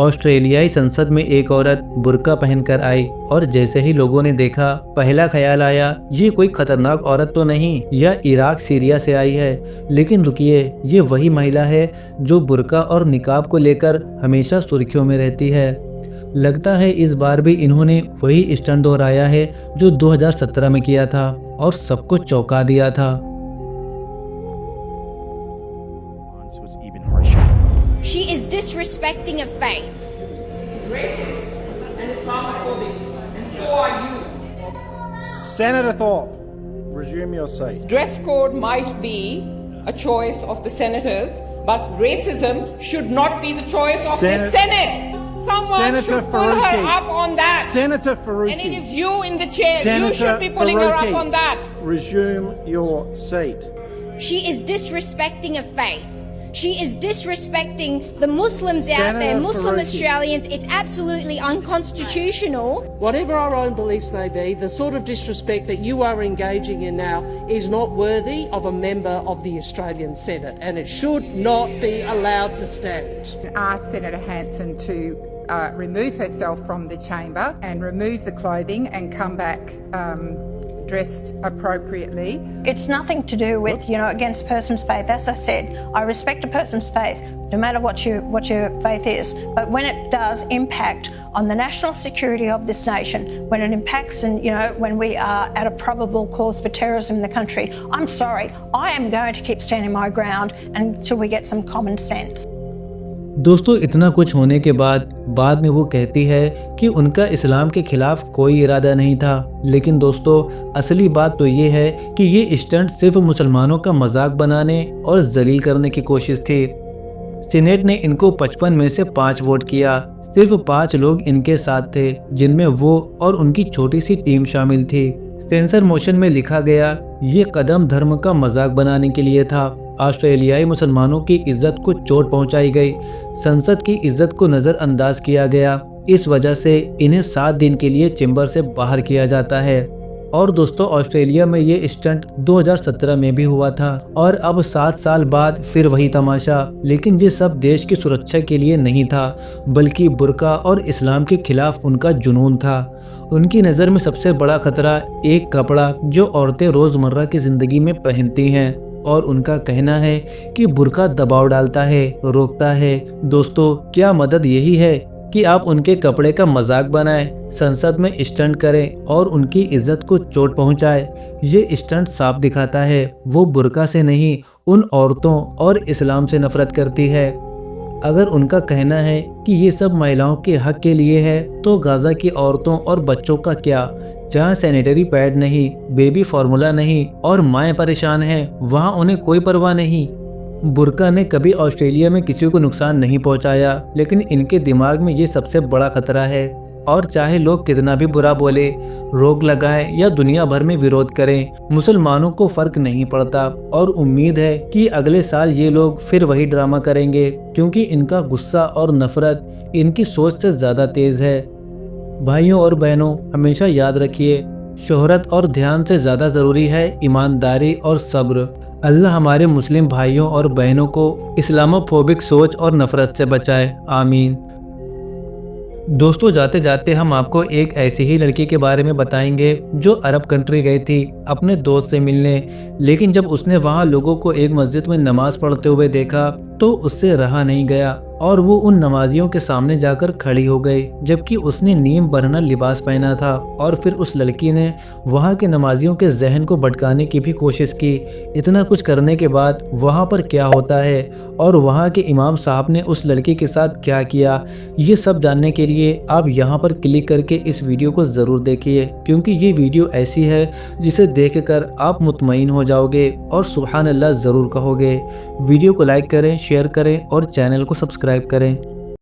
ऑस्ट्रेलियाई संसद में एक औरत बुर्का पहनकर आई और जैसे ही लोगों ने देखा, पहला ख्याल आया, ये कोई खतरनाक औरत तो नहीं, यह इराक सीरिया से आई है। लेकिन रुकिए, ये वही महिला है जो बुर्का और निकाब को लेकर हमेशा सुर्खियों में रहती है। लगता है इस बार भी इन्होंने वही स्टंट दोहराया है जो 2017 में किया था और सबको चौंका दिया था। She is disrespecting a faith. Racist and Islamophobic, and so are you. Senator Thorpe, resume your seat. Dress code might be a choice of the senators, but racism should not be the choice of the Senate. Someone Senator should pull her Faruqi. up on that. Senator Faruqi. And it is you in the chair. Senator You should be pulling her Faruqi. up on that. Resume your seat. She is disrespecting a faith. She is disrespecting the Muslims out Senator there, Muslim Faruqi. Australians. It's absolutely unconstitutional. Whatever our own beliefs may be, the sort of disrespect that you are engaging in now is not worthy of a member of the Australian Senate, and it should not be allowed to stand. Ask Senator Hanson to remove herself from the chamber and remove the clothing and come back dressed appropriately. It's nothing to do with, against a person's faith. As I said, I respect a person's faith, no matter what your faith is. But when it does impact on the national security of this nation, when it impacts and, when we are at a probable cause for terrorism in the country, I'm sorry, I am going to keep standing my ground until we get some common sense. दोस्तों, इतना कुछ होने के बाद में वो कहती है कि उनका इस्लाम के खिलाफ कोई इरादा नहीं था। लेकिन दोस्तों, असली बात तो ये है कि ये स्टंट सिर्फ मुसलमानों का मजाक बनाने और जलील करने की कोशिश थी। सीनेट ने इनको 55 में से 5 वोट किया। सिर्फ 5 लोग इनके साथ थे, जिनमें वो और उनकी छोटी सी टीम शामिल थी। सेंसर मोशन में लिखा गया, ये कदम धर्म का मजाक बनाने के लिए था। ऑस्ट्रेलियाई मुसलमानों की इज्जत को चोट पहुंचाई गई, संसद की इज्जत को नज़रअंदाज किया गया। इस वजह से इन्हें 7 दिन के लिए चैम्बर से बाहर किया जाता है। और दोस्तों, ऑस्ट्रेलिया में ये स्टंट 2017 में भी हुआ था और अब 7 साल बाद फिर वही तमाशा। लेकिन ये सब देश की सुरक्षा के लिए नहीं था, बल्कि बुर्का और इस्लाम के खिलाफ उनका जुनून था। उनकी नज़र में सबसे बड़ा खतरा एक कपड़ा जो औरतें रोज़मर्रा की ज़िंदगी में पहनती हैं, और उनका कहना है कि बुर्का दबाव डालता है, रोकता है। दोस्तों, क्या मदद यही है कि आप उनके कपड़े का मजाक बनाएं, संसद में स्टंट करें और उनकी इज्जत को चोट पहुंचाएं? ये स्टंट साफ दिखाता है वो बुर्का से नहीं, उन औरतों और इस्लाम से नफरत करती है। अगर उनका कहना है कि ये सब महिलाओं के हक के लिए है, तो गाजा की औरतों और बच्चों का क्या, जहाँ सैनिटरी पैड नहीं, बेबी फार्मूला नहीं और माएँ परेशान हैं, वहाँ उन्हें कोई परवाह नहीं। बुर्का ने कभी ऑस्ट्रेलिया में किसी को नुकसान नहीं पहुँचाया, लेकिन इनके दिमाग में ये सबसे बड़ा खतरा है। और चाहे लोग कितना भी बुरा बोले, रोक लगाएं या दुनिया भर में विरोध करें, मुसलमानों को फर्क नहीं पड़ता। और उम्मीद है कि अगले साल ये लोग फिर वही ड्रामा करेंगे, क्योंकि इनका गुस्सा और नफरत इनकी सोच से ज़्यादा तेज़ है। भाइयों और बहनों, हमेशा याद रखिए, शोहरत और ध्यान से ज़्यादा ज़रूरी है ईमानदारी और सब्र। अल्लाह हमारे मुस्लिम भाइयों और बहनों को इस्लामोफोबिक सोच और नफरत से बचाए, आमीन। दोस्तों, जाते जाते हम आपको एक ऐसी ही लड़की के बारे में बताएंगे जो अरब कंट्री गई थी अपने दोस्त से मिलने। लेकिन जब उसने वहां लोगों को एक मस्जिद में नमाज पढ़ते हुए देखा तो उससे रहा नहीं गया और वो उन नमाजियों के सामने जाकर खड़ी हो गई, जबकि उसने नीम बरहना लिबास पहना था। और फिर उस लड़की ने वहाँ के नमाजियों के जहन को भटकाने की भी कोशिश की। इतना कुछ करने के बाद वहाँ पर क्या होता है और वहाँ के इमाम साहब ने उस लड़की के साथ क्या किया, ये सब जानने के लिए आप यहाँ पर क्लिक करके इस वीडियो को ज़रूर देखिए, क्योंकि ये वीडियो ऐसी है जिसे देखकर आप मुतमईन हो जाओगे और सुभान अल्लाह ज़रूर कहोगे। वीडियो को लाइक करें, शेयर करें और चैनल को सब्सक्राइब करें।